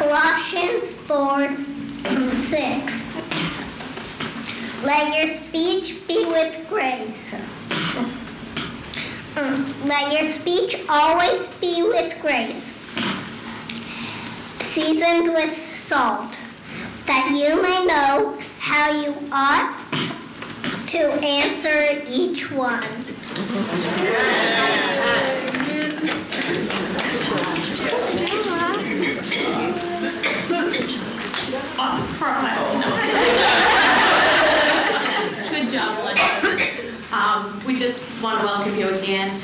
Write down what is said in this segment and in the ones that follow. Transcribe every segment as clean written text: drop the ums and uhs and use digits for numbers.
Colossians 4:6. Let your speech be with grace. Let your speech always be with grace, seasoned with salt, that you may know how you ought to answer each one. Good job, Alexa. We just want to welcome you again.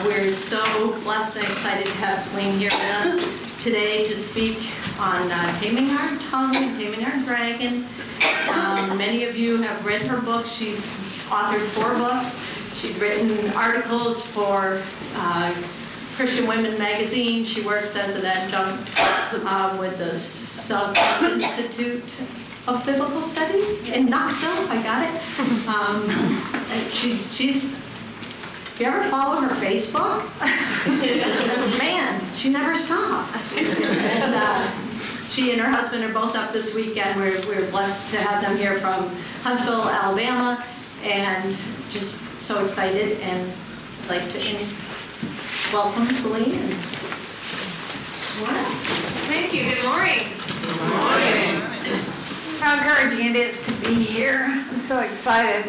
We're so blessed and excited to have Celine here with us today to speak on Taming Our Tongue, Taming Our Dragon. Many of you have read her book. She's authored 4 books. She's written articles for Christian Women magazine. She works as an adjunct with the Self Institute of Biblical Study in Knoxville. I got it. She's. You ever follow her Facebook? Man, she never stops. And she and her husband are both up this weekend. We're blessed to have them here from Huntsville, Alabama, and just so excited. And I'd like to welcome Celine. Thank you. Good morning. Good morning. How encouraging it is to be here. I'm so excited.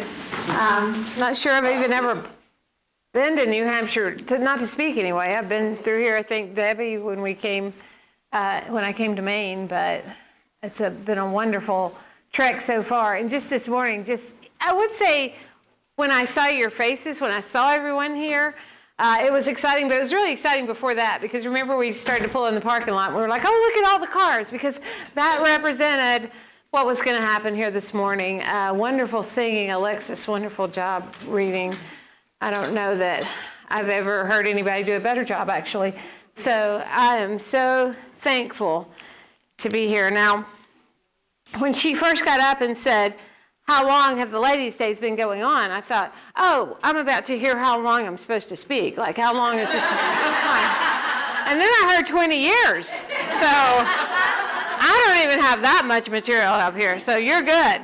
Not sure I've even ever been to New Hampshire, not to speak anyway. I've been through here, I think, Debbie, when I came to Maine, but it's been a wonderful trek so far. And just this morning, I would say when I saw your faces, when I saw everyone here, it was exciting, but it was really exciting before that, because remember we started to pull in the parking lot and we were like, oh, look at all the cars, because that represented what was going to happen here this morning. Wonderful singing, Alexis, wonderful job reading. I don't know that I've ever heard anybody do a better job, actually. So I am so thankful to be here. Now, when she first got up and said, how long have the ladies' days been going on? I thought, oh, I'm about to hear how long I'm supposed to speak. Like, how long is this? And then I heard 20 years. So I don't even have that much material up here. So you're good.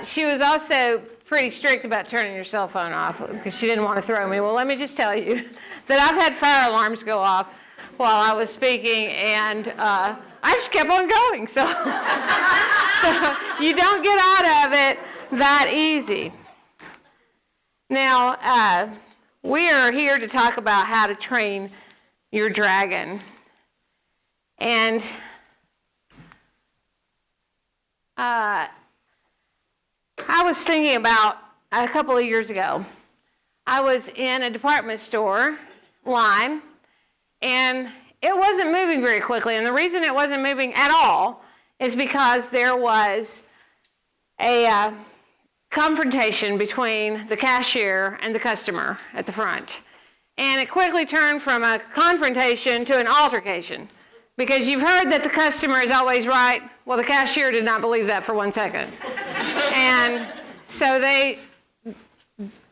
She was also pretty strict about turning your cell phone off because she didn't want to throw me. Well, let me just tell you that I've had fire alarms go off while I was speaking, and I just kept on going. So you don't get out of it that easy. Now, we are here to talk about how to train your dragon. And I was thinking about a couple of years ago. I was in a department store line, and it wasn't moving very quickly. And the reason it wasn't moving at all is because there was a confrontation between the cashier and the customer at the front. And it quickly turned from a confrontation to an altercation. Because you've heard that the customer is always right. Well, the cashier did not believe that for 1 second. And so they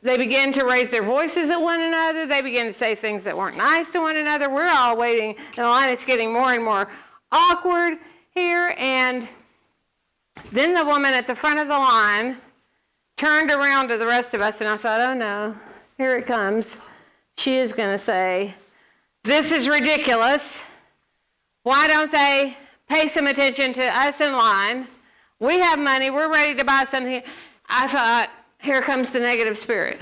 began to raise their voices at one another. They began to say things that weren't nice to one another. We're all waiting in the line. It's getting more and more awkward here. And then the woman at the front of the line turned around to the rest of us, and I thought, oh no, here it comes. She is going to say, this is ridiculous. Why don't they pay some attention to us in line? We have money. We're ready to buy something. I thought, here comes the negative spirit.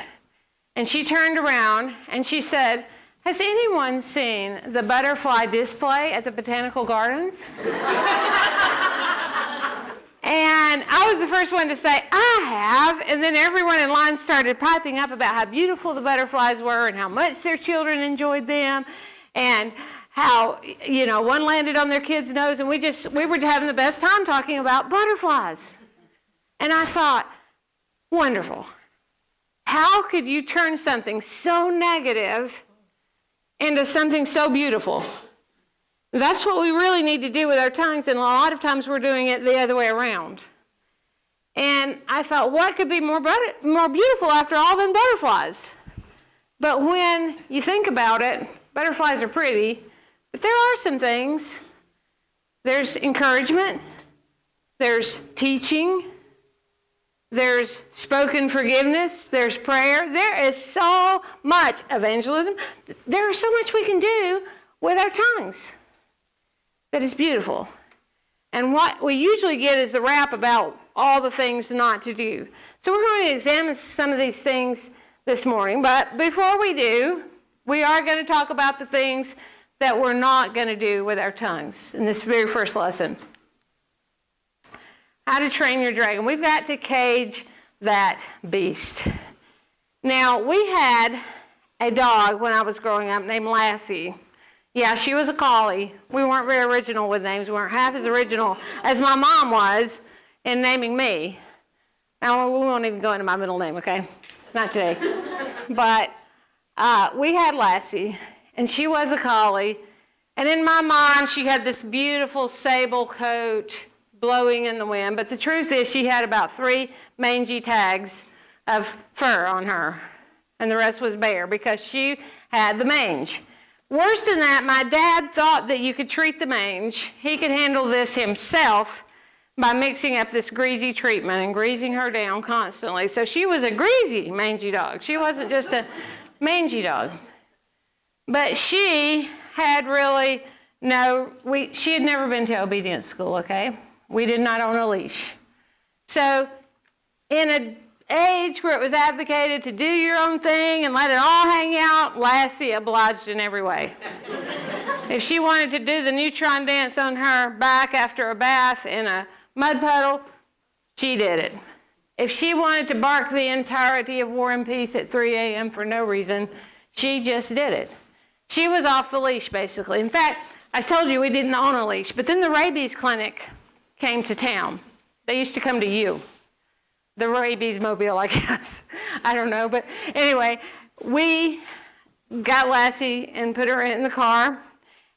And she turned around and she said, has anyone seen the butterfly display at the Botanical Gardens? And I was the first one to say, I have. And then everyone in line started piping up about how beautiful the butterflies were and how much their children enjoyed them. And how, one landed on their kid's nose, and we were having the best time talking about butterflies. And I thought, wonderful. How could you turn something so negative into something so beautiful? That's what we really need to do with our tongues, and a lot of times we're doing it the other way around. And I thought, what could be more beautiful after all than butterflies? But when you think about it, butterflies are pretty, But there are some things. There's encouragement. There's teaching. There's spoken forgiveness. There's prayer. There is so much evangelism. There is so much we can do with our tongues that is beautiful. And what we usually get is the rap about all the things not to do. So we're going to examine some of these things this morning. But before we do, we are going to talk about the things that we're not going to do with our tongues in this very first lesson. How to train your dragon. We've got to cage that beast. Now, we had a dog when I was growing up named Lassie. Yeah, she was a collie. We weren't very original with names. We weren't half as original as my mom was in naming me. Now, we won't even go into my middle name, okay? Not today. But we had Lassie, and she was a collie. And in my mind, she had this beautiful sable coat blowing in the wind. But the truth is, she had about 3 mangy tags of fur on her. And the rest was bare because she had the mange. Worse than that, my dad thought that you could treat the mange. He could handle this himself by mixing up this greasy treatment and greasing her down constantly. So she was a greasy, mangy dog. She wasn't just a mangy dog. But she had really she had never been to obedience school, okay? We did not own a leash. So in an age where it was advocated to do your own thing and let it all hang out, Lassie obliged in every way. If she wanted to do the neutron dance on her back after a bath in a mud puddle, she did it. If she wanted to bark the entirety of War and Peace at 3 a.m. for no reason, she just did it. She was off the leash, basically. In fact, I told you we didn't own a leash, but then the rabies clinic came to town. They used to come to you. The rabies mobile, I guess. I don't know. But anyway, we got Lassie and put her in the car.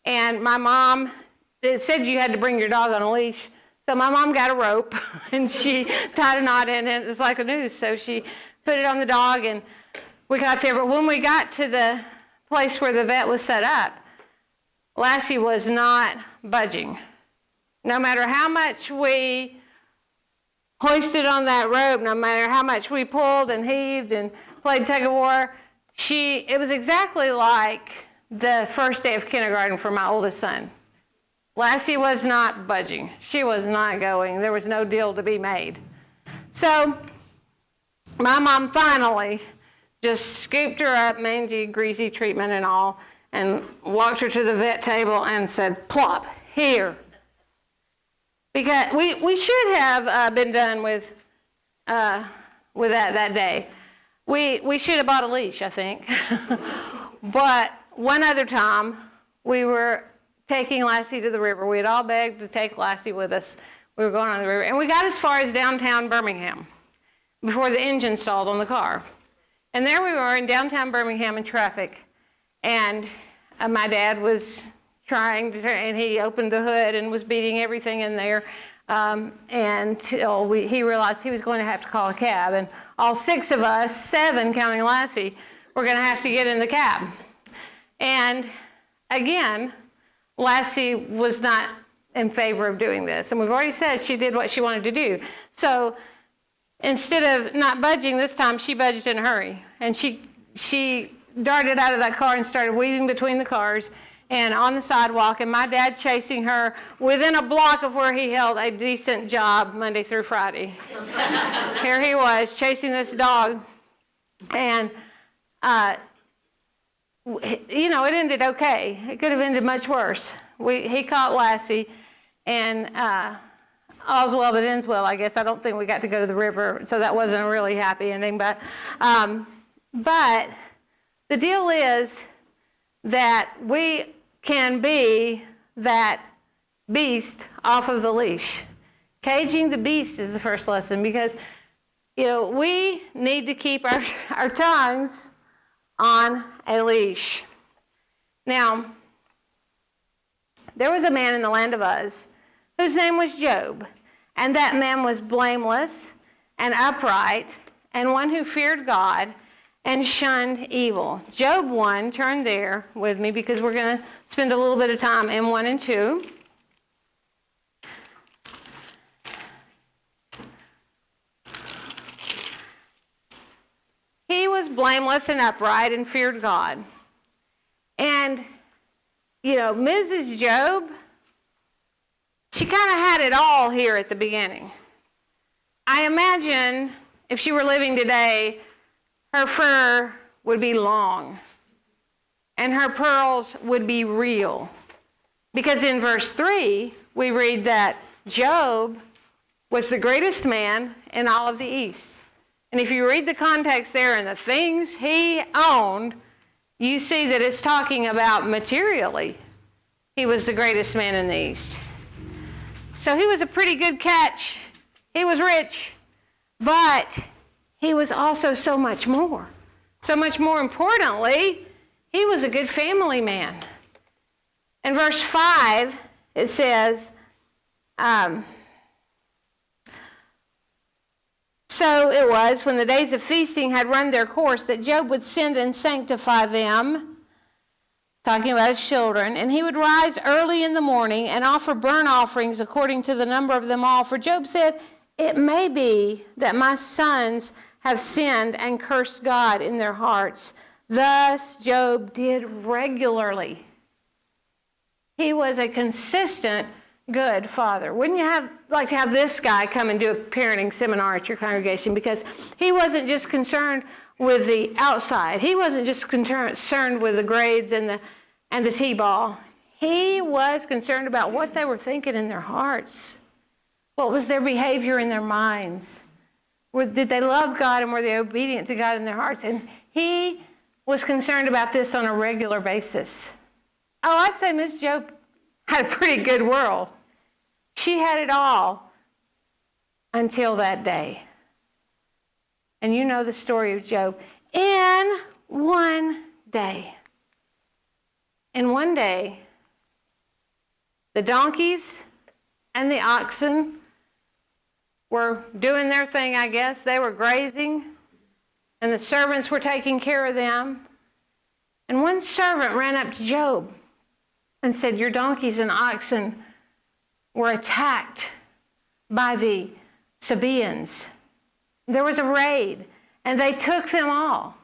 And my mom, it said you had to bring your dog on a leash. So my mom got a rope and she tied a knot in it. It was like a noose. So she put it on the dog and we got there. But when we got to the place where the vet was set up, Lassie was not budging. No matter how much we hoisted on that rope, no matter how much we pulled and heaved and played tug of war, it was exactly like the first day of kindergarten for my oldest son. Lassie was not budging. She was not going. There was no deal to be made. So my mom finally just scooped her up, mangy, greasy treatment and all, and walked her to the vet table and said, "Plop, here." Because we should have been done with that day. We should have bought a leash, I think. But one other time, we were taking Lassie to the river. We had all begged to take Lassie with us. We were going on the river. And we got as far as downtown Birmingham before the engine stalled on the car. And there we were in downtown Birmingham in traffic. And my dad was and he opened the hood and was beating everything in there until he realized he was going to have to call a cab. And all 6 of us, 7 counting Lassie, were going to have to get in the cab. And again, Lassie was not in favor of doing this. And we've already said she did what she wanted to do. So instead of not budging this time, she budged in a hurry. And she darted out of that car and started weaving between the cars and on the sidewalk, and my dad chasing her within a block of where he held a decent job Monday through Friday. Here he was chasing this dog, and it ended okay. It could have ended much worse. He caught Lassie, and all's well that ends well, I guess. I don't think we got to go to the river, so that wasn't a really happy ending. But the deal is that we can be that beast off of the leash. Caging the beast is the first lesson because, we need to keep our tongues on a leash. Now, there was a man in the land of Uz whose name was Job, and that man was blameless and upright and one who feared God and shunned evil. Job 1, turn there with me because we're going to spend a little bit of time in 1 and 2. He was blameless and upright and feared God. And, Mrs. Job, she kind of had it all here at the beginning. I imagine if she were living today, her fur would be long and her pearls would be real. Because in verse 3, we read that Job was the greatest man in all of the East. And if you read the context there and the things he owned, you see that it's talking about materially. He was the greatest man in the East. So he was a pretty good catch. He was rich, but he was also so much more. So much more importantly, he was a good family man. In verse 5, it says, so it was, when the days of feasting had run their course, that Job would send and sanctify them, talking about his children, and he would rise early in the morning and offer burnt offerings according to the number of them all. For Job said, it may be that my sons have sinned and cursed God in their hearts. Thus Job did regularly. He was a consistent good father. Wouldn't you like to have this guy come and do a parenting seminar at your congregation? Because he wasn't just concerned with the outside. He wasn't just concerned with the grades and the t-ball. He was concerned about what they were thinking in their hearts. What was their behavior in their minds? Did they love God and were they obedient to God in their hearts? And he was concerned about this on a regular basis. Oh, I'd say Miss Job had a pretty good world. She had it all until that day. And you know the story of Job. In one day, the donkeys and the oxen were doing their thing, I guess. They were grazing, and the servants were taking care of them. And one servant ran up to Job and said, your donkeys and oxen were attacked by the Sabaeans. There was a raid, and they took them all,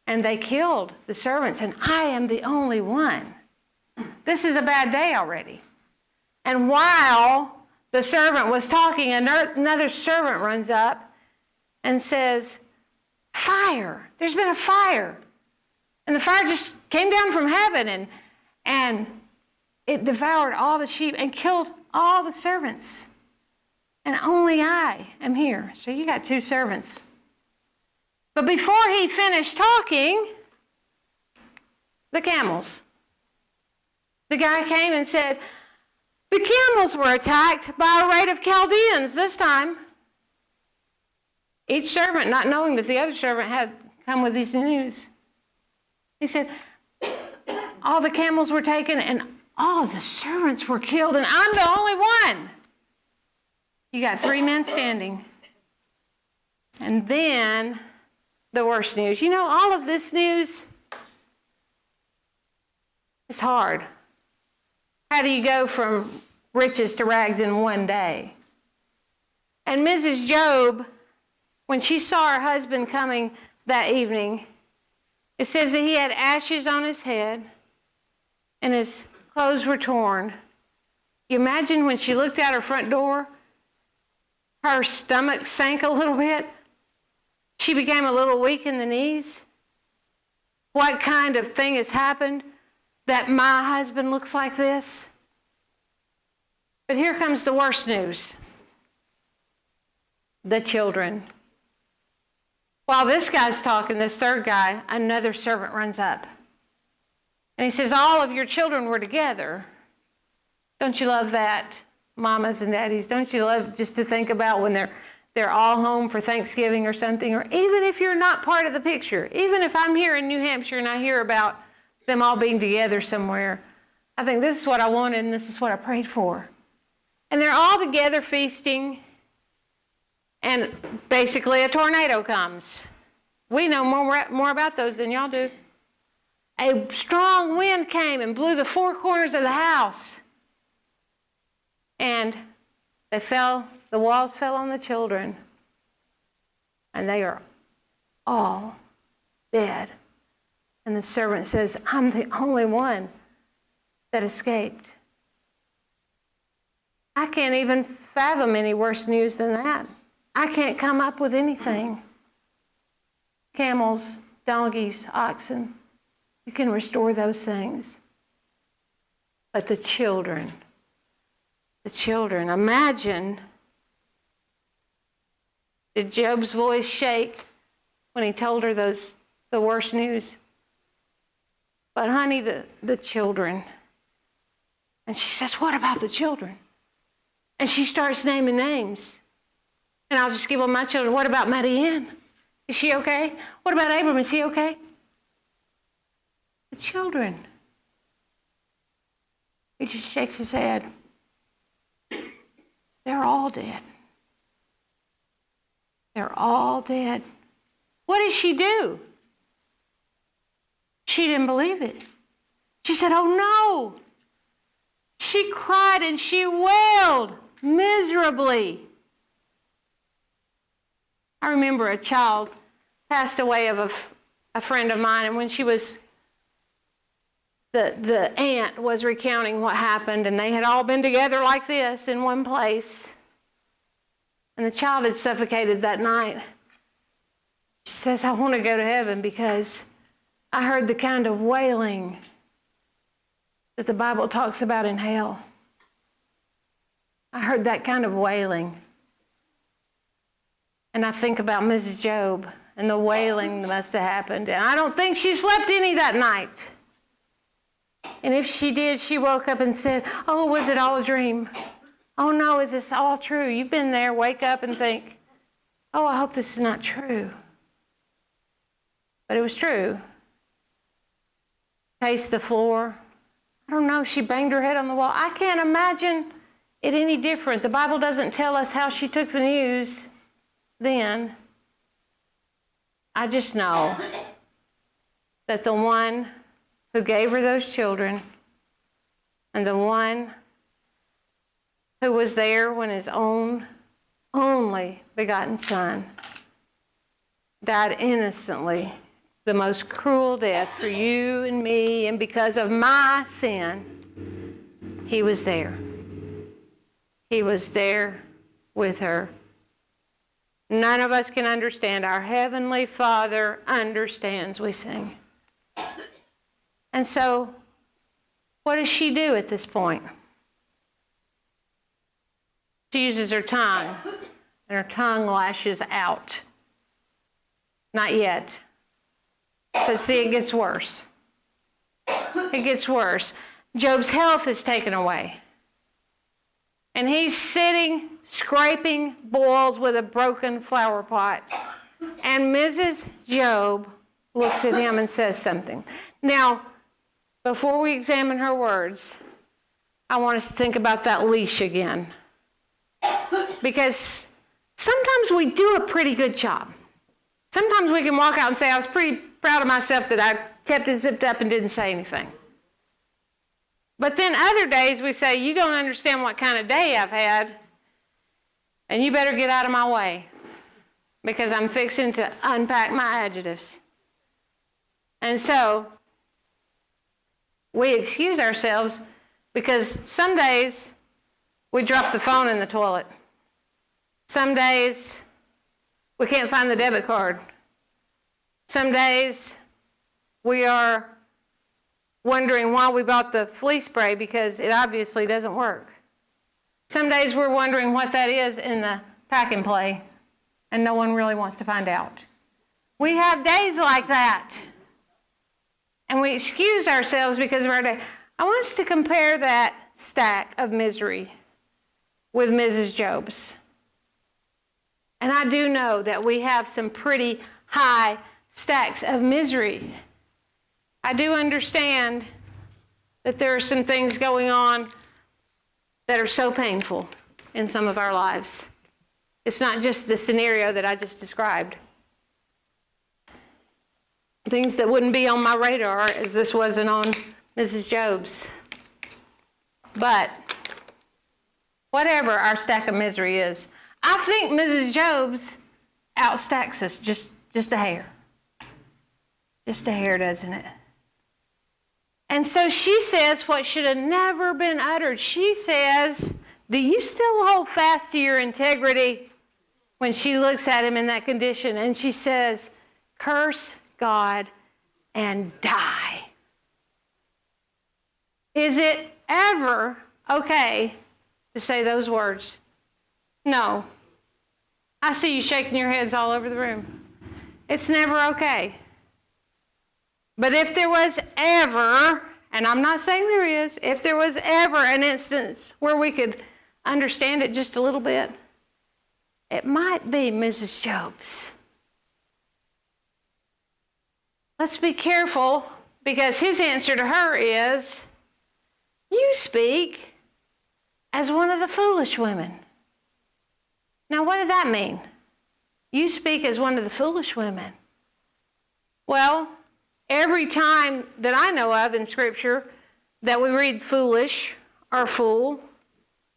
and they killed the servants, and I am the only one. This is a bad day already. And while the servant was talking, another servant runs up and says, fire, there's been a fire. And the fire just came down from heaven, and it devoured all the sheep and killed all the servants. And only I am here. So you got two servants. But before he finished talking, the camels. The guy came and said, the camels were attacked by a raid of Chaldeans this time. Each servant, not knowing that the other servant had come with this news, he said, all the camels were taken and all the servants were killed, and I'm the only one. You got 3 men standing. And then the worst news. You know, all of this news is hard. How do you go from riches to rags in one day? And Mrs. Job, when she saw her husband coming that evening, it says that he had ashes on his head and his clothes were torn. You imagine when she looked out her front door, her stomach sank a little bit. She became a little weak in the knees. What kind of thing has happened that my husband looks like this? But here comes the worst news. The children. While this guy's talking, this third guy, another servant runs up. And he says, all of your children were together. Don't you love that, mamas and daddies? Don't you love just to think about when they're all home for Thanksgiving or something? Or even if you're not part of the picture, even if I'm here in New Hampshire and I hear about them all being together somewhere, I think this is what I wanted and this is what I prayed for. And they're all together feasting, and basically a tornado comes. We know more about those than y'all do. A strong wind came and blew the four corners of the house. And the walls fell on the children. And they are all dead. And the servant says, I'm the only one that escaped. I can't even fathom any worse news than that. I can't come up with anything. Camels, donkeys, oxen, you can restore those things. But the children, imagine, did Job's voice shake when he told her the worst news? But honey, the children. And she says, what about the children? And she starts naming names. And I'll just give them my children. What about Maddie-Ann? Is she okay? What about Abram? Is he okay? The children. He just shakes his head. They're all dead. They're all dead. What did she do? She didn't believe it. She said, oh no. She cried and she wailed miserably. I remember a child passed away of a friend of mine, and when she was, the aunt was recounting what happened, and they had all been together like this in one place. And the child had suffocated that night. She says, I want to go to heaven because I heard the kind of wailing that the Bible talks about in hell. I heard that kind of wailing. And I think about Mrs. Job and the wailing that must have happened. And I don't think she slept any that night. And if she did, she woke up and said, oh, was it all a dream? Oh no, is this all true? You've been there, wake up and think, oh, I hope this is not true. But it was true. Paced the floor. I don't know, she banged her head on the wall. I can't imagine it any different. The Bible doesn't tell us how she took the news then. I just know that the one who gave her those children and the one who was there when his own only begotten son died innocently, the most cruel death for you and me, and because of my sin, he was there. He was there with her. None of us can understand. Our Heavenly Father understands, we sing. And so, what does she do at this point? She uses her tongue, and her tongue lashes out. Not yet. But see, it gets worse. It gets worse. Job's health is taken away. And he's sitting, scraping boils with a broken flower pot. And Mrs. Job looks at him and says something. Now, before we examine her words, I want us to think about that leash again. Because sometimes we do a pretty good job. Sometimes we can walk out and say, I was pretty proud of myself that I kept it zipped up and didn't say anything. But then other days we say, you don't understand what kind of day I've had, and you better get out of my way because I'm fixing to unpack my adjectives. And so we excuse ourselves because some days we drop the phone in the toilet. Some days we can't find the debit card. Some days we are wondering why we bought the flea spray because it obviously doesn't work. Some days we're wondering what that is in the pack and play, and no one really wants to find out. We have days like that, and we excuse ourselves because of our day. I want us to compare that stack of misery with Mrs. Job's. And I do know that we have some pretty high stacks of misery. I do understand that there are some things going on that are so painful in some of our lives. It's not just the scenario that I just described. things that wouldn't be on my radar as this wasn't on Mrs. Job's. But whatever our stack of misery is, I think Mrs. Job's outstacks us just a hair. Just a hair, doesn't it? And so she says what should have never been uttered. She says, do you still hold fast to your integrity? When she looks at him in that condition, and she says, curse God and die. Is it ever okay to say those words? No. I see you shaking your heads all over the room. It's never okay. But if there was ever, and I'm not saying there is, if there was ever an instance where we could understand it just a little bit, it might be Mrs. Job's. Let's be careful, because his answer to her is, you speak as one of the foolish women. Now, what did that mean? You speak as one of the foolish women. Well, every time that I know of in Scripture that we read foolish or fool,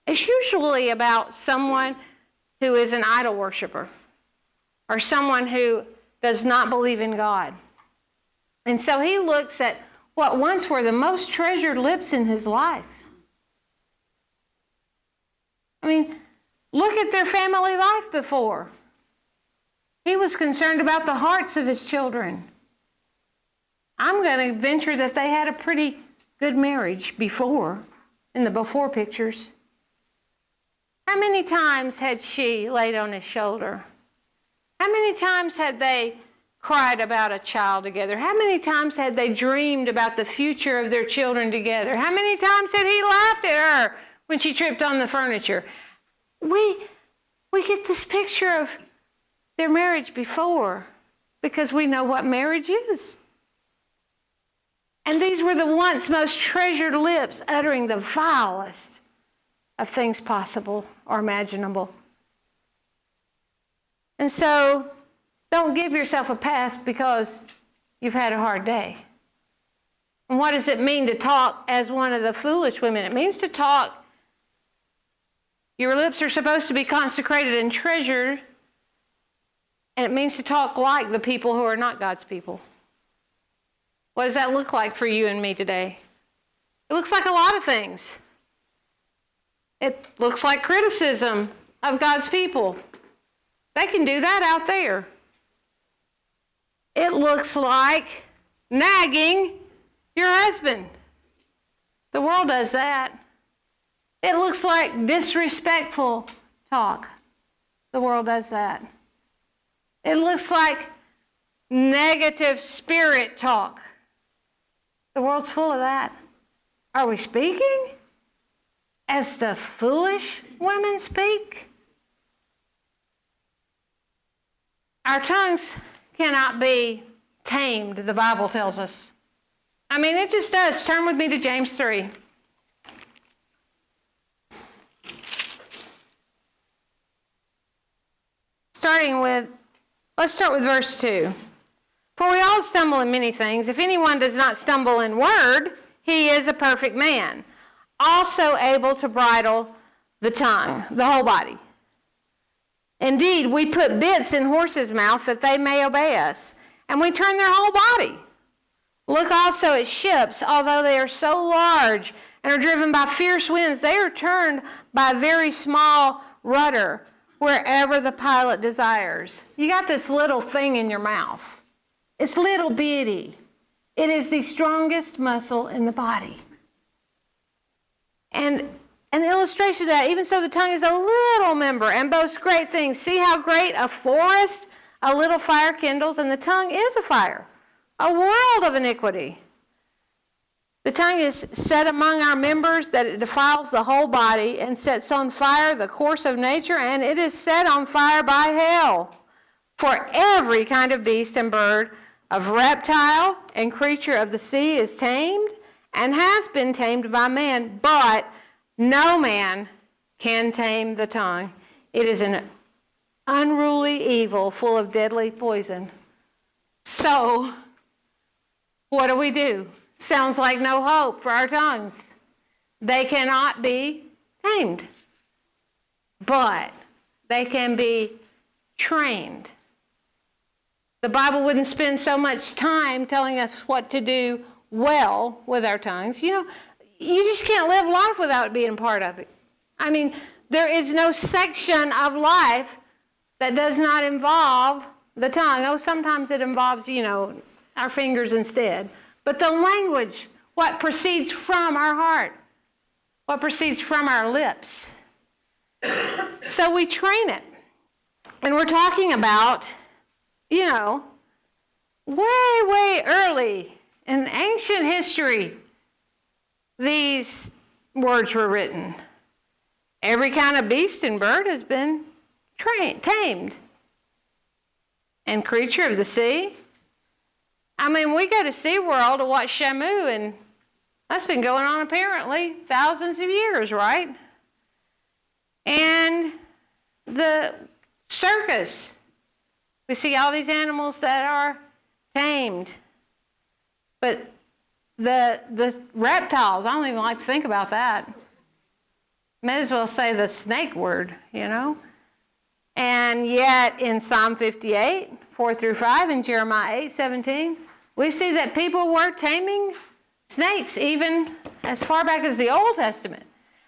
it's usually about someone who is an idol worshiper or someone who does not believe in God. And so he looks at what once were the most treasured lips in his life. I mean, look at their family life before. He was concerned about the hearts of his children. I'm going to venture that they had a pretty good marriage before, in the before pictures. How many times had she laid on his shoulder? How many times had they cried about a child together? How many times had they dreamed about the future of their children together? How many times had he laughed at her when she tripped on the furniture? We get this picture of their marriage before because we know what marriage is. And these were the once most treasured lips uttering the vilest of things possible or imaginable. And so, don't give yourself a pass because you've had a hard day. And what does it mean to talk as one of the foolish women? It means to talk. Your lips are supposed to be consecrated and treasured. And it means to talk like the people who are not God's people. What does that look like for you and me today? It looks like a lot of things. It looks like criticism of God's people. They can do that out there. It looks like nagging your husband. The world does that. It looks like disrespectful talk. The world does that. It looks like negative spirit talk. The world's full of that. Are we speaking as the foolish women speak? Our tongues cannot be tamed, the Bible tells us. I mean, it just does. Turn with me to James 3. Let's start with verse 2. For we all stumble in many things. If anyone does not stumble in word, he is a perfect man, also able to bridle the tongue, the whole body. Indeed, we put bits in horses' mouths that they may obey us, and we turn their whole body. Look also at ships, although they are so large and are driven by fierce winds, they are turned by a very small rudder wherever the pilot desires. You got this little thing in your mouth. It's little bitty. It is the strongest muscle in the body. And an illustration of that, even so the tongue is a little member and boasts great things. See how great a forest a little fire kindles, and the tongue is a fire, a world of iniquity. The tongue is set among our members that it defiles the whole body and sets on fire the course of nature, and it is set on fire by hell. For every kind of beast and bird, of reptile and creature of the sea is tamed and has been tamed by man, but no man can tame the tongue. It is an unruly evil full of deadly poison. So, what do? Sounds like no hope for our tongues. They cannot be tamed, but they can be trained. The Bible wouldn't spend so much time telling us what to do well with our tongues. You just can't live life without it being a part of it. I mean, there is no section of life that does not involve the tongue. Oh, sometimes it involves, our fingers instead. But the language, what proceeds from our heart, what proceeds from our lips. So we train it. And we're talking about, way early in ancient history, these words were written. Every kind of beast and bird has been tamed. And creature of the sea. I mean, we go to SeaWorld to watch Shamu, and that's been going on apparently thousands of years, right? And the circus. We see all these animals that are tamed. But the reptiles, I don't even like to think about that. May as well say the snake word, And yet in Psalm 58, 4-5, and Jeremiah 8:17, we see that people were taming snakes even as far back as the Old Testament.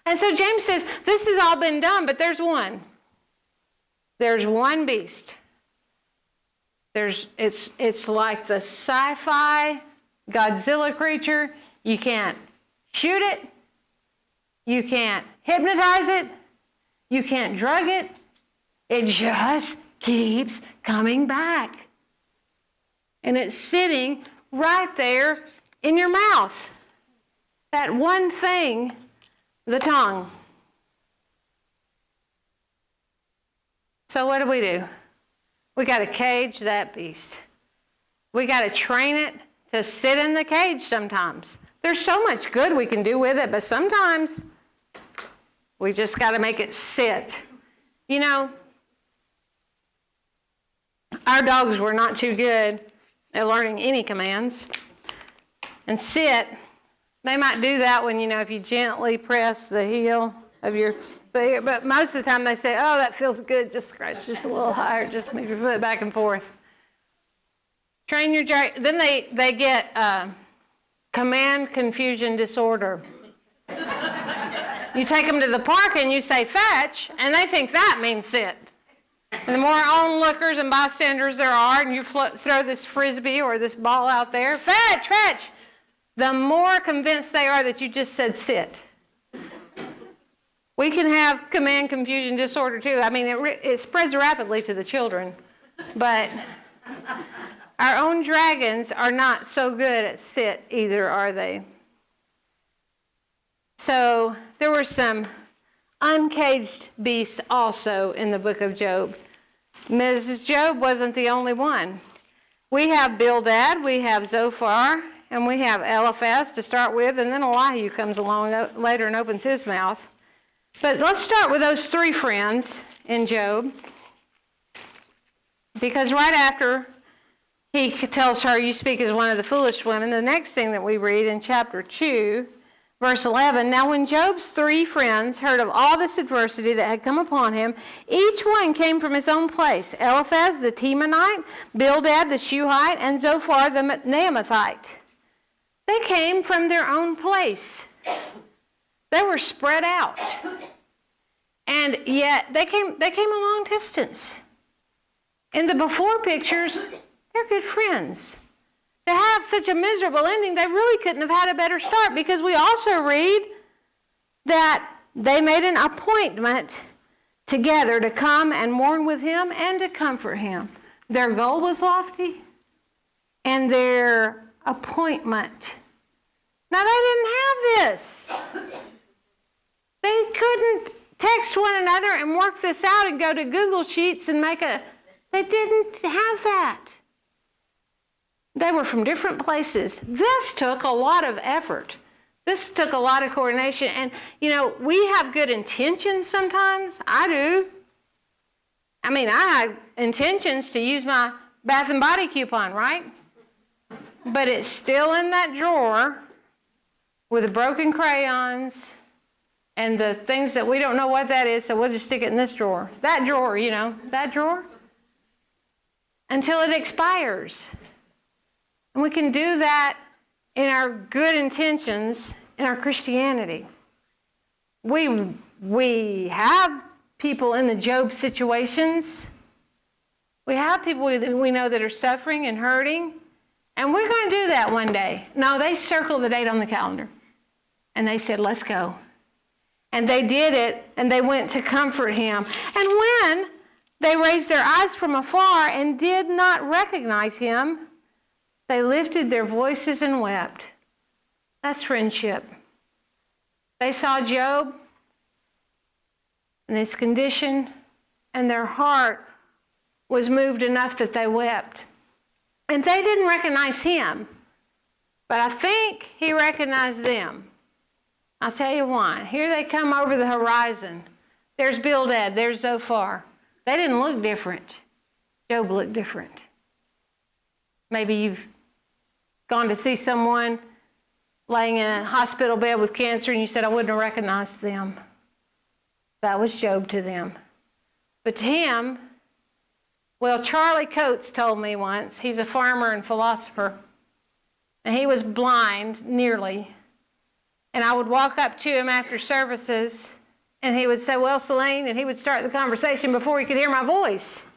And so James says, this has all been done, but there's one. There's one beast. It's like the sci-fi Godzilla creature. You can't shoot it. You can't hypnotize it. You can't drug it. It just keeps coming back. And it's sitting right there in your mouth. That one thing, the tongue. So what do? We got to cage that beast. We got to train it to sit in the cage sometimes. There's so much good we can do with it, but sometimes we just got to make it sit. Our dogs were not too good at learning any commands. And sit, they might do that when, if you gently press the heel of your foot. But most of the time they say, oh, that feels good. Just scratch just a little higher. Just move your foot back and forth. Train your dog. Then they get command confusion disorder. You take them to the park and you say fetch, and they think that means sit. And the more onlookers and bystanders there are, and you throw this frisbee or this ball out there, fetch, fetch, the more convinced they are that you just said sit. We can have command confusion disorder too. I mean, it spreads rapidly to the children. But our own dragons are not so good at sit either, are they? So there were some uncaged beasts also in the book of Job. Mrs. Job wasn't the only one. We have Bildad, we have Zophar, and we have Eliphaz to start with, and then Elihu comes along later and opens his mouth. But let's start with those three friends in Job, because right after he tells her, you speak as one of the foolish women, the next thing that we read in chapter 2, verse 11, now when Job's three friends heard of all this adversity that had come upon him, each one came from his own place. Eliphaz the Temanite, Bildad the Shuhite, and Zophar the Naamathite. They came from their own place. They were spread out. And yet they came a long distance. In the before pictures, they're good friends. To have such a miserable ending, they really couldn't have had a better start, because we also read that they made an appointment together to come and mourn with him and to comfort him. Their goal was lofty, and their appointment. Now, they didn't have this. They couldn't text one another and work this out and go to Google Sheets and they didn't have that. They were from different places. This took a lot of effort. This took a lot of coordination. And, we have good intentions sometimes. I do. I have intentions to use my Bath and Body coupon, right? but it's still in that drawer with the broken crayons and the things that we don't know what that is, so we'll just stick it in this drawer. That drawer, that drawer, until it expires. And we can do that in our good intentions in our Christianity. We have people in the Job situations. We have people we know that are suffering and hurting, and we're going to do that one day. No, they circled the date on the calendar, and they said, let's go. And they did it, and they went to comfort him. And when they raised their eyes from afar and did not recognize him, they lifted their voices and wept. That's friendship. They saw Job and his condition, and their heart was moved enough that they wept. And they didn't recognize him, but I think he recognized them. I'll tell you why. Here they come over the horizon. There's Bildad, there's Zophar. They didn't look different. Job looked different. Maybe you've gone to see someone laying in a hospital bed with cancer and you said, I wouldn't have recognized them. That was Job to them. But to him, well, Charlie Coates told me once, he's a farmer and philosopher, and he was blind nearly. And I would walk up to him after services, and he would say, well, Selene, and he would start the conversation before he could hear my voice.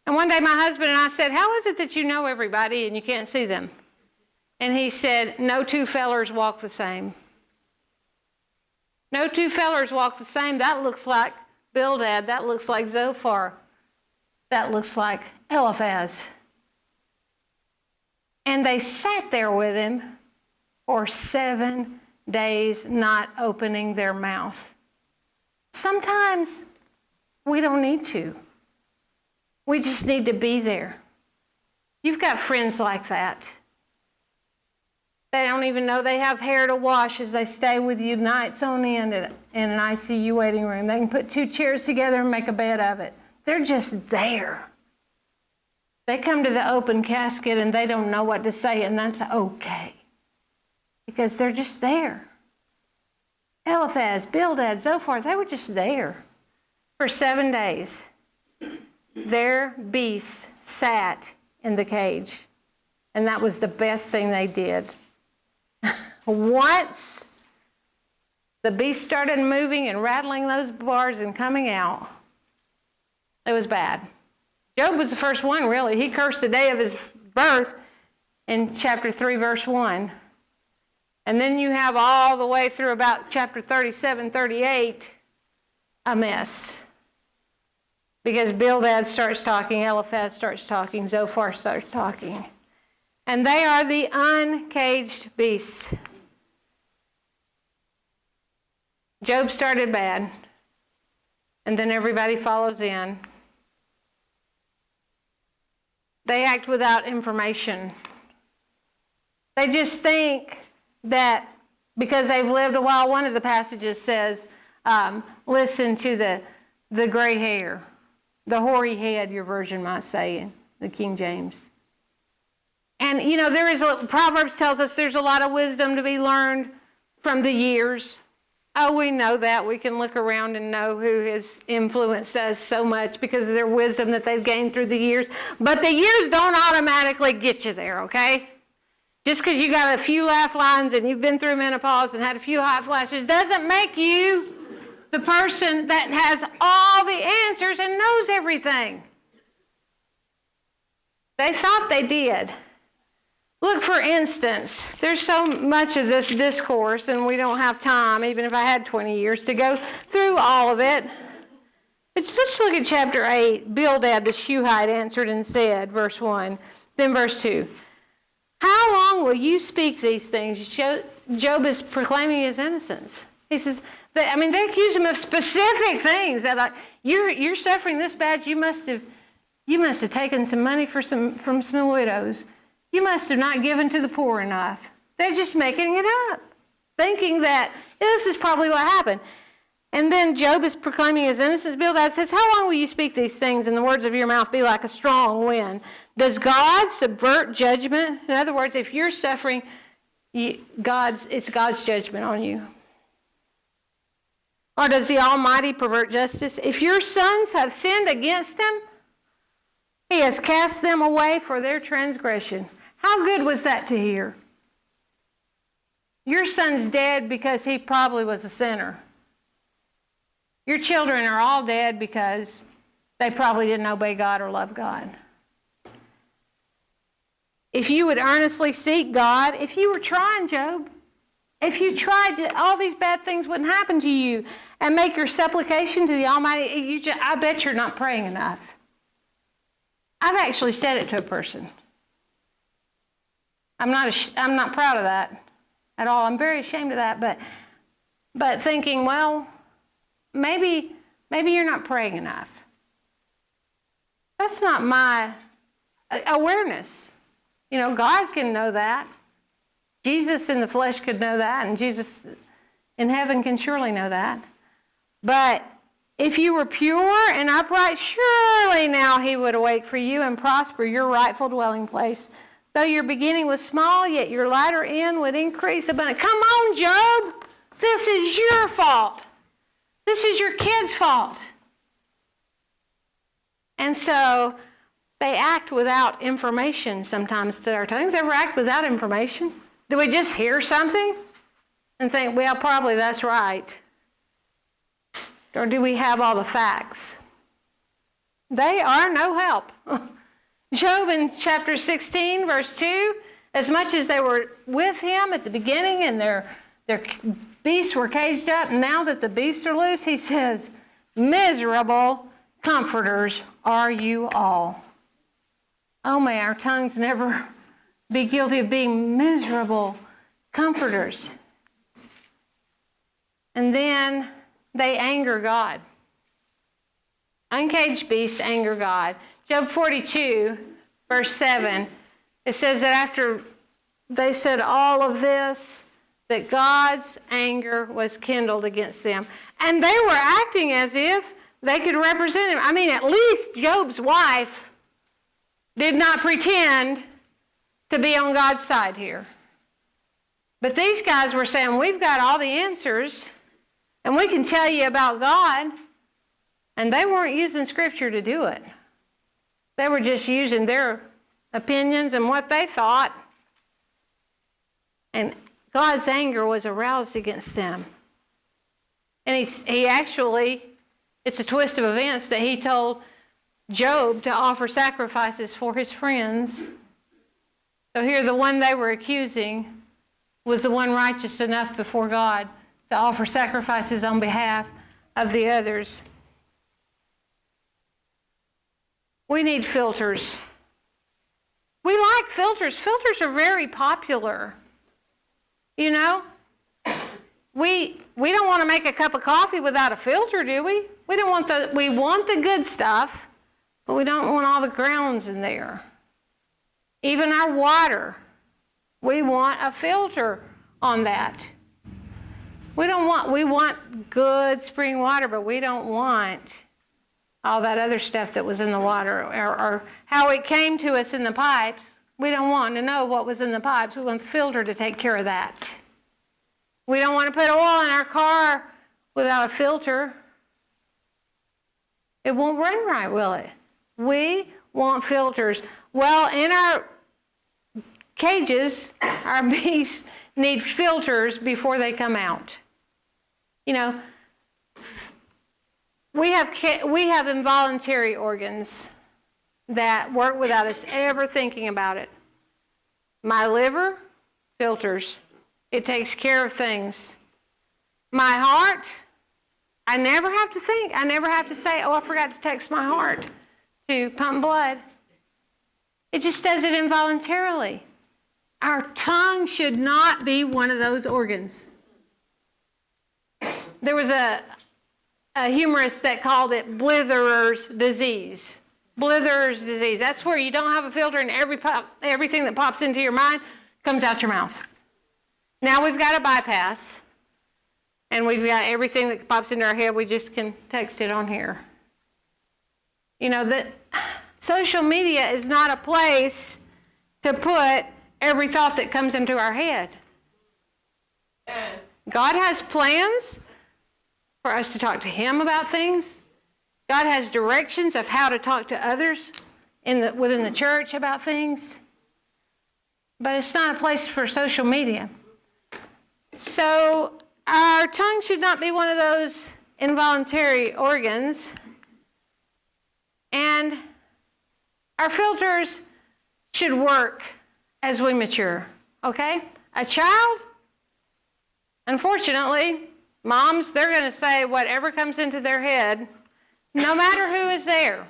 And one day my husband and I said, how is it that you know everybody and you can't see them? And he said, no two fellers walk the same. No two fellers walk the same. That looks like Bildad. That looks like Zophar. That looks like Eliphaz. And they sat there with him for 7 days, not opening their mouth. Sometimes we don't need to. We just need to be there. You've got friends like that. They don't even know they have hair to wash as they stay with you nights on end in an ICU waiting room. They can put 2 chairs together and make a bed of it. They're just there. They come to the open casket and they don't know what to say, and that's okay. Because they're just there. Eliphaz, Bildad, Zophar, they were just there for 7 days. Their beasts sat in the cage, and that was the best thing they did. Once the beast started moving and rattling those bars and coming out, it was bad. Job was the first one, really. He cursed the day of his birth in chapter 3, verse 1. And then you have all the way through about chapter 37, 38, a mess. Because Bildad starts talking, Eliphaz starts talking, Zophar starts talking. And they are the uncaged beasts. Job started bad, and then everybody follows in. They act without information. They just think that because they've lived a while, one of the passages says, listen to the gray hair, the hoary head, your version might say in the King James. And, Proverbs tells us there's a lot of wisdom to be learned from the years. Oh, we know that. We can look around and know who has influenced us so much because of their wisdom that they've gained through the years. But the years don't automatically get you there, okay? Just because you got a few laugh lines and you've been through menopause and had a few hot flashes doesn't make you the person that has all the answers and knows everything. They thought they did. Look, for instance, there's so much of this discourse, and we don't have time, even if I had 20 years, to go through all of it. But let's look at chapter 8. Bildad the Shuhite answered and said, verse 1, then verse 2. How long will you speak these things? Job is proclaiming his innocence. He says, they accuse him of specific things. That like, you're suffering this bad, you must have taken some money from some widows. You must have not given to the poor enough. They're just making it up, thinking that this is probably what happened. And then Job is proclaiming his innocence. Bildad says, how long will you speak these things and the words of your mouth be like a strong wind? Does God subvert judgment? In other words, if you're suffering, it's God's judgment on you. Or does the Almighty pervert justice? If your sons have sinned against him, he has cast them away for their transgression. How good was that to hear? Your son's dead because he probably was a sinner. Your children are all dead because they probably didn't obey God or love God. If you would earnestly seek God, if you were trying, Job, if you tried, all these bad things wouldn't happen to you, and make your supplication to the Almighty, I bet you're not praying enough. I've actually said it to a person. I'm not proud of that at all. I'm very ashamed of that, but thinking, well, maybe you're not praying enough. That's not my awareness. You know, God can know that. Jesus in the flesh could know that, and Jesus in heaven can surely know that. But if you were pure and upright, surely now he would awake for you and prosper your rightful dwelling place. Though your beginning was small, yet your latter end would increase abundantly. Come on, Job. This is your fault. This is your kids' fault. And so they act without information sometimes to our tongues. Ever act without information? Do we just hear something and think, well, probably that's right? Or do we have all the facts? They are no help. Job in chapter 16, verse 2, as much as they were with him at the beginning and their beasts were caged up, now that the beasts are loose, he says, miserable comforters are you all. Oh, may our tongues never be guilty of being miserable comforters. And then they anger God. Uncaged beasts anger God. Job 42, verse 7, it says that after they said all of this, that God's anger was kindled against them. And they were acting as if they could represent him. I mean, at least Job's wife did not pretend to be on God's side here. But these guys were saying, we've got all the answers, and we can tell you about God. And they weren't using Scripture to do it. They were just using their opinions and what they thought. And God's anger was aroused against them. And he actually, it's a twist of events that he told Job to offer sacrifices for his friends. So here the one they were accusing was the one righteous enough before God to offer sacrifices on behalf of the others. We need filters. We like filters. Filters are very popular. You know, we don't want to make a cup of coffee without a filter, do we? We want the good stuff, but we don't want all the grounds in there. Even our water, we want a filter on that. We want good spring water, but we don't want all that other stuff that was in the water or how it came to us in the pipes. We don't want to know what was in the pipes. We want the filter to take care of that. We don't want to put oil in our car without a filter. It won't run right, will it? We want filters. Well, in our cages, our beasts need filters before they come out. You know, we have involuntary organs that work without us ever thinking about it. My liver filters. It takes care of things. My heart, I never have to think. I never have to say, oh, I forgot to text my heart to pump blood. It just does it involuntarily. Our tongue should not be one of those organs. There was a humorist that called it Blitherer's disease. Blitherer's disease. That's where you don't have a filter and everything that pops into your mind comes out your mouth. Now we've got a bypass. And we've got everything that pops into our head, we just can text it on here. You know, that social media is not a place to put every thought that comes into our head. God has plans for us to talk to Him about things. God has directions of how to talk to others within the church about things. But it's not a place for social media. So our tongue should not be one of those involuntary organs. And our filters should work as we mature, okay? A child, unfortunately, moms, they're going to say whatever comes into their head, no matter who is there.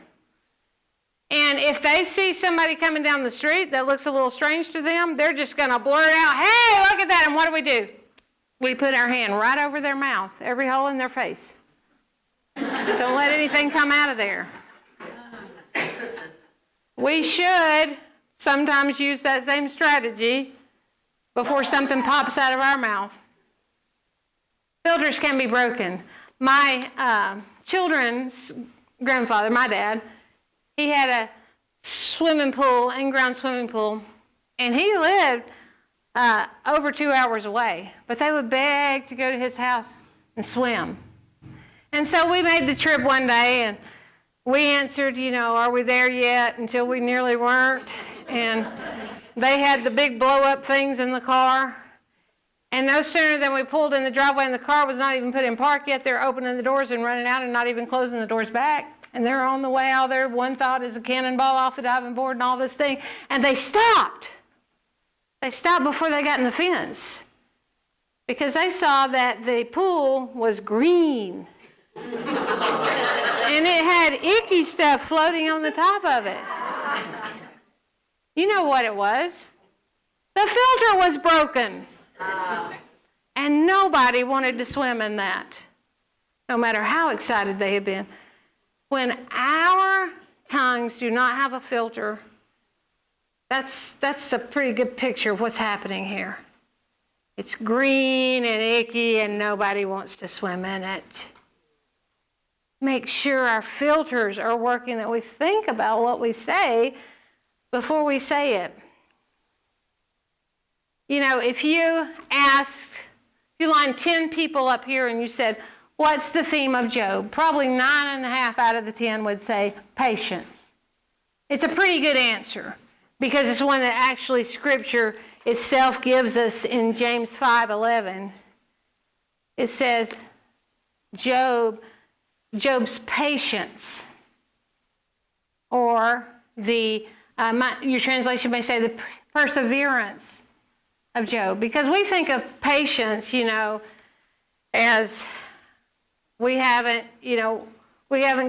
And if they see somebody coming down the street that looks a little strange to them, they're just going to blurt out, "Hey, look at that." And what do? We put our hand right over their mouth, every hole in their face. Don't let anything come out of there. We should sometimes use that same strategy before something pops out of our mouth. Filters can be broken. My children's grandfather, my dad, he had a swimming pool, in-ground swimming pool, and he lived over 2 hours away. But they would beg to go to his house and swim. And so we made the trip one day, and we answered, "Are we there yet?" until we nearly weren't. And they had the big blow-up things in the car. And no sooner than we pulled in the driveway and the car was not even put in park yet, they're opening the doors and running out and not even closing the doors back. And they're on the way out there. One thought is a cannonball off the diving board and all this thing. And they stopped. They stopped before they got in the fence because they saw that the pool was green. And it had icky stuff floating on the top of it. You know what it was? The filter was broken. And nobody wanted to swim in that, no matter how excited they had been. When our tongues do not have a filter, that's a pretty good picture of what's happening here. It's green and icky and nobody wants to swim in it. Make sure our filters are working, that we think about what we say before we say it. If you line 10 people up here and you said, "What's the theme of Job?" Probably 9.5 out of the 10 would say patience. It's a pretty good answer because it's one that actually Scripture itself gives us in James 5:11. It says, Job's patience, or your translation may say the perseverance of Job, because we think of patience, as we haven't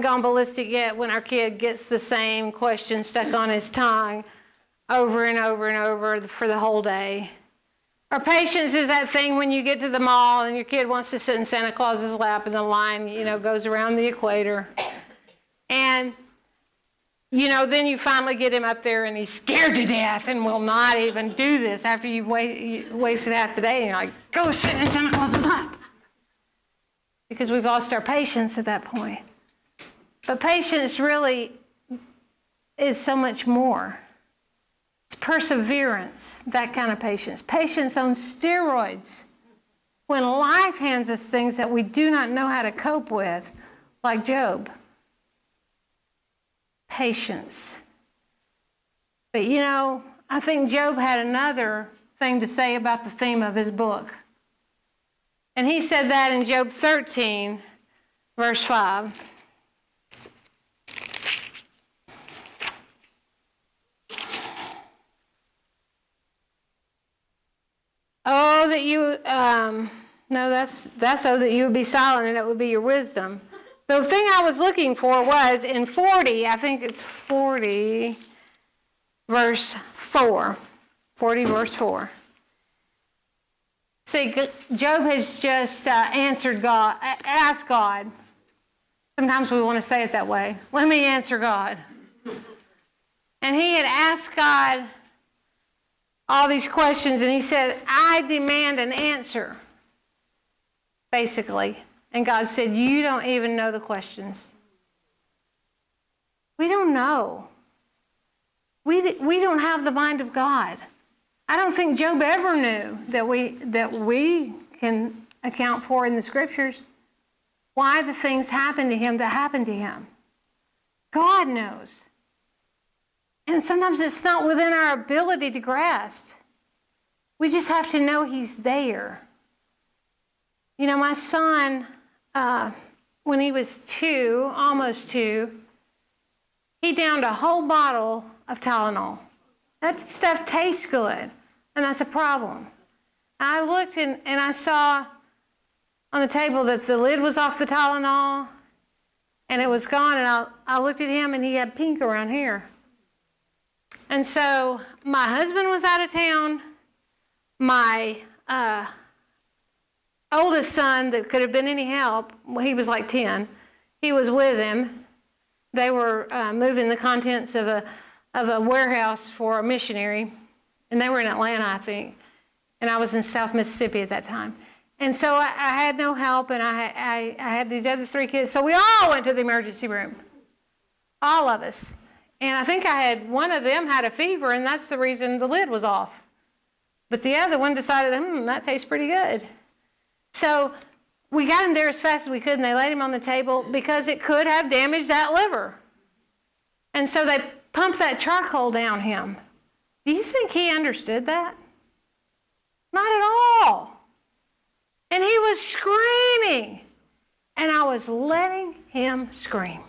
gone ballistic yet when our kid gets the same question stuck on his tongue over and over and over for the whole day. Or patience is that thing when you get to the mall and your kid wants to sit in Santa Claus's lap and the line, goes around the equator. And then you finally get him up there and he's scared to death and will not even do this after you've wasted half the day. And you're like, "Go sit in Santa Claus's lap." Because we've lost our patience at that point. But patience really is so much more. It's perseverance, that kind of patience. Patience on steroids. When life hands us things that we do not know how to cope with, like Job. Patience. But I think Job had another thing to say about the theme of his book. And he said that in Job 13, verse 5. Oh, that you, that's oh, that you would be silent and it would be your wisdom. The thing I was looking for was in 40, I think it's 40, verse 4. 40, verse 4. See, Job has just asked God. Sometimes we want to say it that way. Let me answer God. And he had asked God all these questions, and he said, "I demand an answer." basically. And God said, you don't even know the questions. We don't know. We don't have the mind of God. I don't think Job ever knew that we can account for in the scriptures why the things happened to him that happened to him. God knows. And sometimes it's not within our ability to grasp. We just have to know he's there. You know, my son, when he was almost two, he downed a whole bottle of Tylenol. That stuff tastes good, and that's a problem. I looked and I saw on the table that the lid was off the Tylenol, and it was gone, and I looked at him, and he had pink around here. And so my husband was out of town. My oldest son, that could have been any help, well, he was like 10, he was with him. They were moving the contents of a warehouse for a missionary, and they were in Atlanta, I think, and I was in South Mississippi at that time. And so I had no help, and I had these other 3 kids. So we all went to the emergency room, all of us. And I think one of them had a fever, and that's the reason the lid was off. But the other one decided, that tastes pretty good. So we got him there as fast as we could, and they laid him on the table because it could have damaged that liver. And so they pumped that charcoal down him. Do you think he understood that? Not at all. And he was screaming. And I was letting him scream.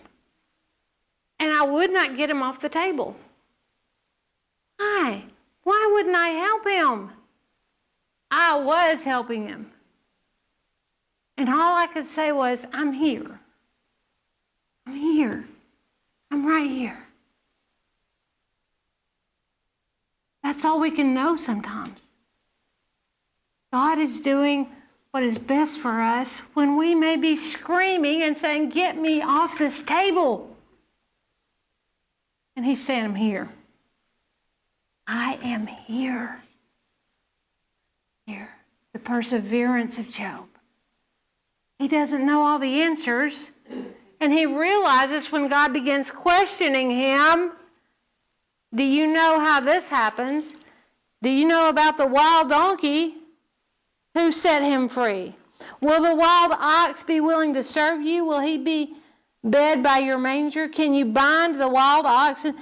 And I would not get him off the table. Why? Why wouldn't I help him? I was helping him. And all I could say was, I'm here. I'm here. I'm right here. That's all we can know sometimes. God is doing what is best for us when we may be screaming and saying, get me off this table. And he's saying, I'm here. I am here. Here. The perseverance of Job. He doesn't know all the answers. And he realizes when God begins questioning him, do you know how this happens? Do you know about the wild donkey? Who set him free? Will the wild ox be willing to serve you? Will he be bed by your manger? Can you bind the wild oxen?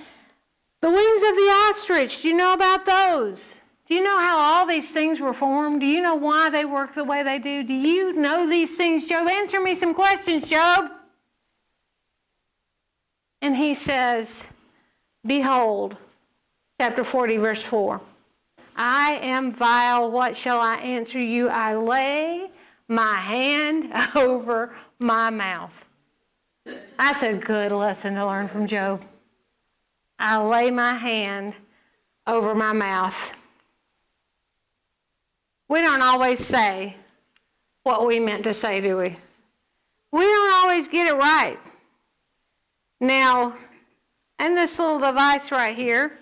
The wings of the ostrich, do you know about those? Do you know how all these things were formed? Do you know why they work the way they do? Do you know these things, Job? Answer me some questions, Job. And he says, behold, chapter 40, verse 4. I am vile, what shall I answer you? I lay my hand over my mouth. That's a good lesson to learn from Job. I lay my hand over my mouth. We don't always say what we meant to say, do we? We don't always get it right. Now, in this little device right here,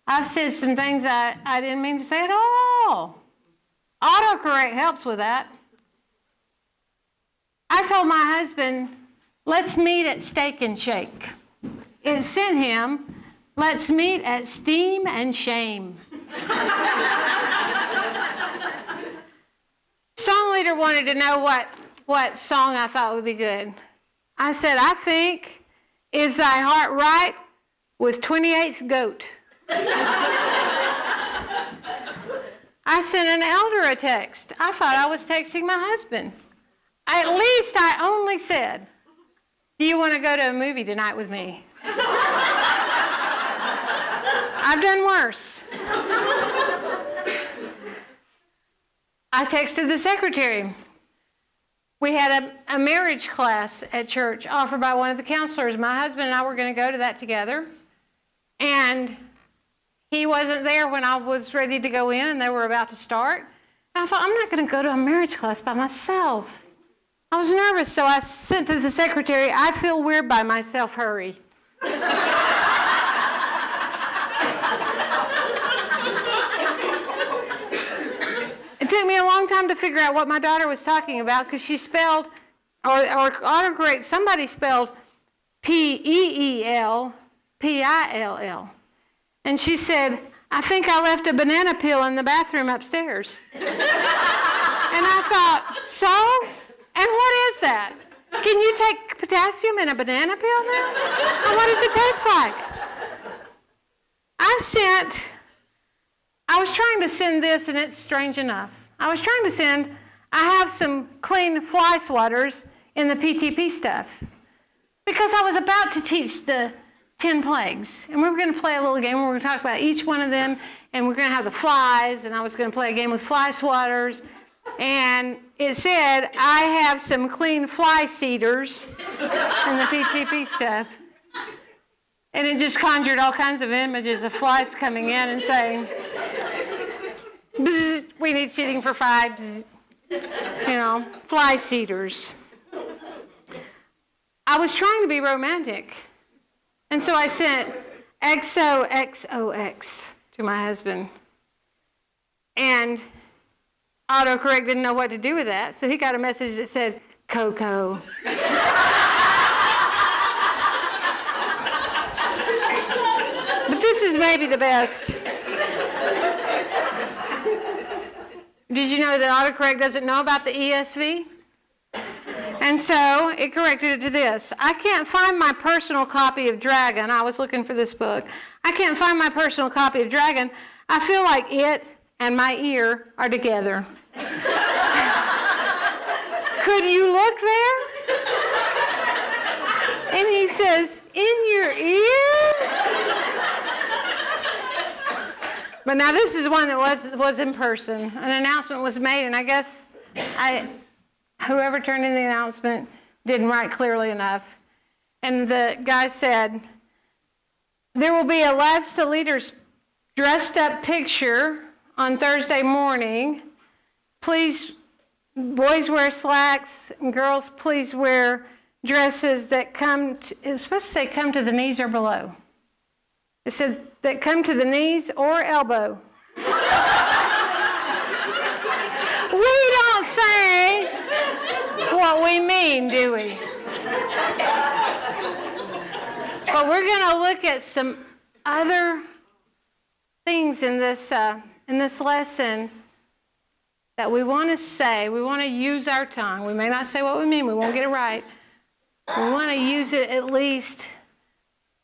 I've said some things I didn't mean to say at all. Autocorrect helps with that. I told my husband, let's meet at Steak and Shake. It sent him, let's meet at Steam and Shame. Song leader wanted to know what song I thought would be good. I said, I think, Is Thy Heart Right with 28th Goat. I sent an elder a text. I thought I was texting my husband. At least I only said, do you want to go to a movie tonight with me? I've done worse. I texted the secretary. We had a marriage class at church offered by one of the counselors. My husband and I were going to go to that together. And he wasn't there when I was ready to go in and they were about to start. And I thought, I'm not going to go to a marriage class by myself. I was nervous, so I sent to the secretary, I feel weird by myself, hurry. It took me a long time to figure out what my daughter was talking about because she spelled, or autocorrect, somebody spelled P-E-E-L-P-I-L-L. And she said, I think I left a banana peel in the bathroom upstairs. And I thought, so? And what is that? Can you take potassium in a banana peel now? And what does it taste like? I was trying to send this, and it's strange enough. I have some clean fly swatters in the PTP stuff because I was about to teach the 10 plagues, and we were going to play a little game where we were going to talk about each one of them, and we're going to have the flies, and I was going to play a game with fly swatters, and it said, I have some clean fly seeders in the PTP stuff. And it just conjured all kinds of images of flies coming in and saying, bzz, we need seating for 5, bzz. Fly seeders. I was trying to be romantic. And so I sent XOXOX to my husband. And autocorrect didn't know what to do with that, so he got a message that said, Coco. But this is maybe the best. Did you know that autocorrect doesn't know about the ESV? And so it corrected it to this. I can't find my personal copy of Dragon. I was looking for this book. I can't find my personal copy of Dragon. I feel like it and my ear are together. Could you look there? And he says, in your ear? But now this is one that was in person. An announcement was made, and I guess whoever turned in the announcement didn't write clearly enough. And the guy said, there will be a Lads to Leaders dressed up picture on Thursday morning. Please, boys wear slacks, and girls please wear dresses that it was supposed to say come to the knees or below. It said that come to the knees or elbow. We don't say what we mean, do we? But we're going to look at some other things in this lesson that we want to say. We want to use our tongue. We may not say what we mean. We won't get it right. We want to use it at least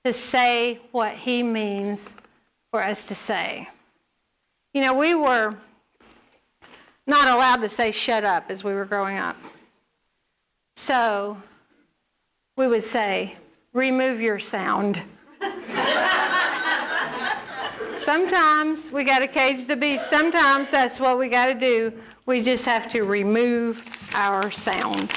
to say what he means for us to say. We were not allowed to say shut up as we were growing up. So we would say, remove your sound. Sometimes we got to cage the beast. Sometimes that's what we got to do. We just have to remove our sound.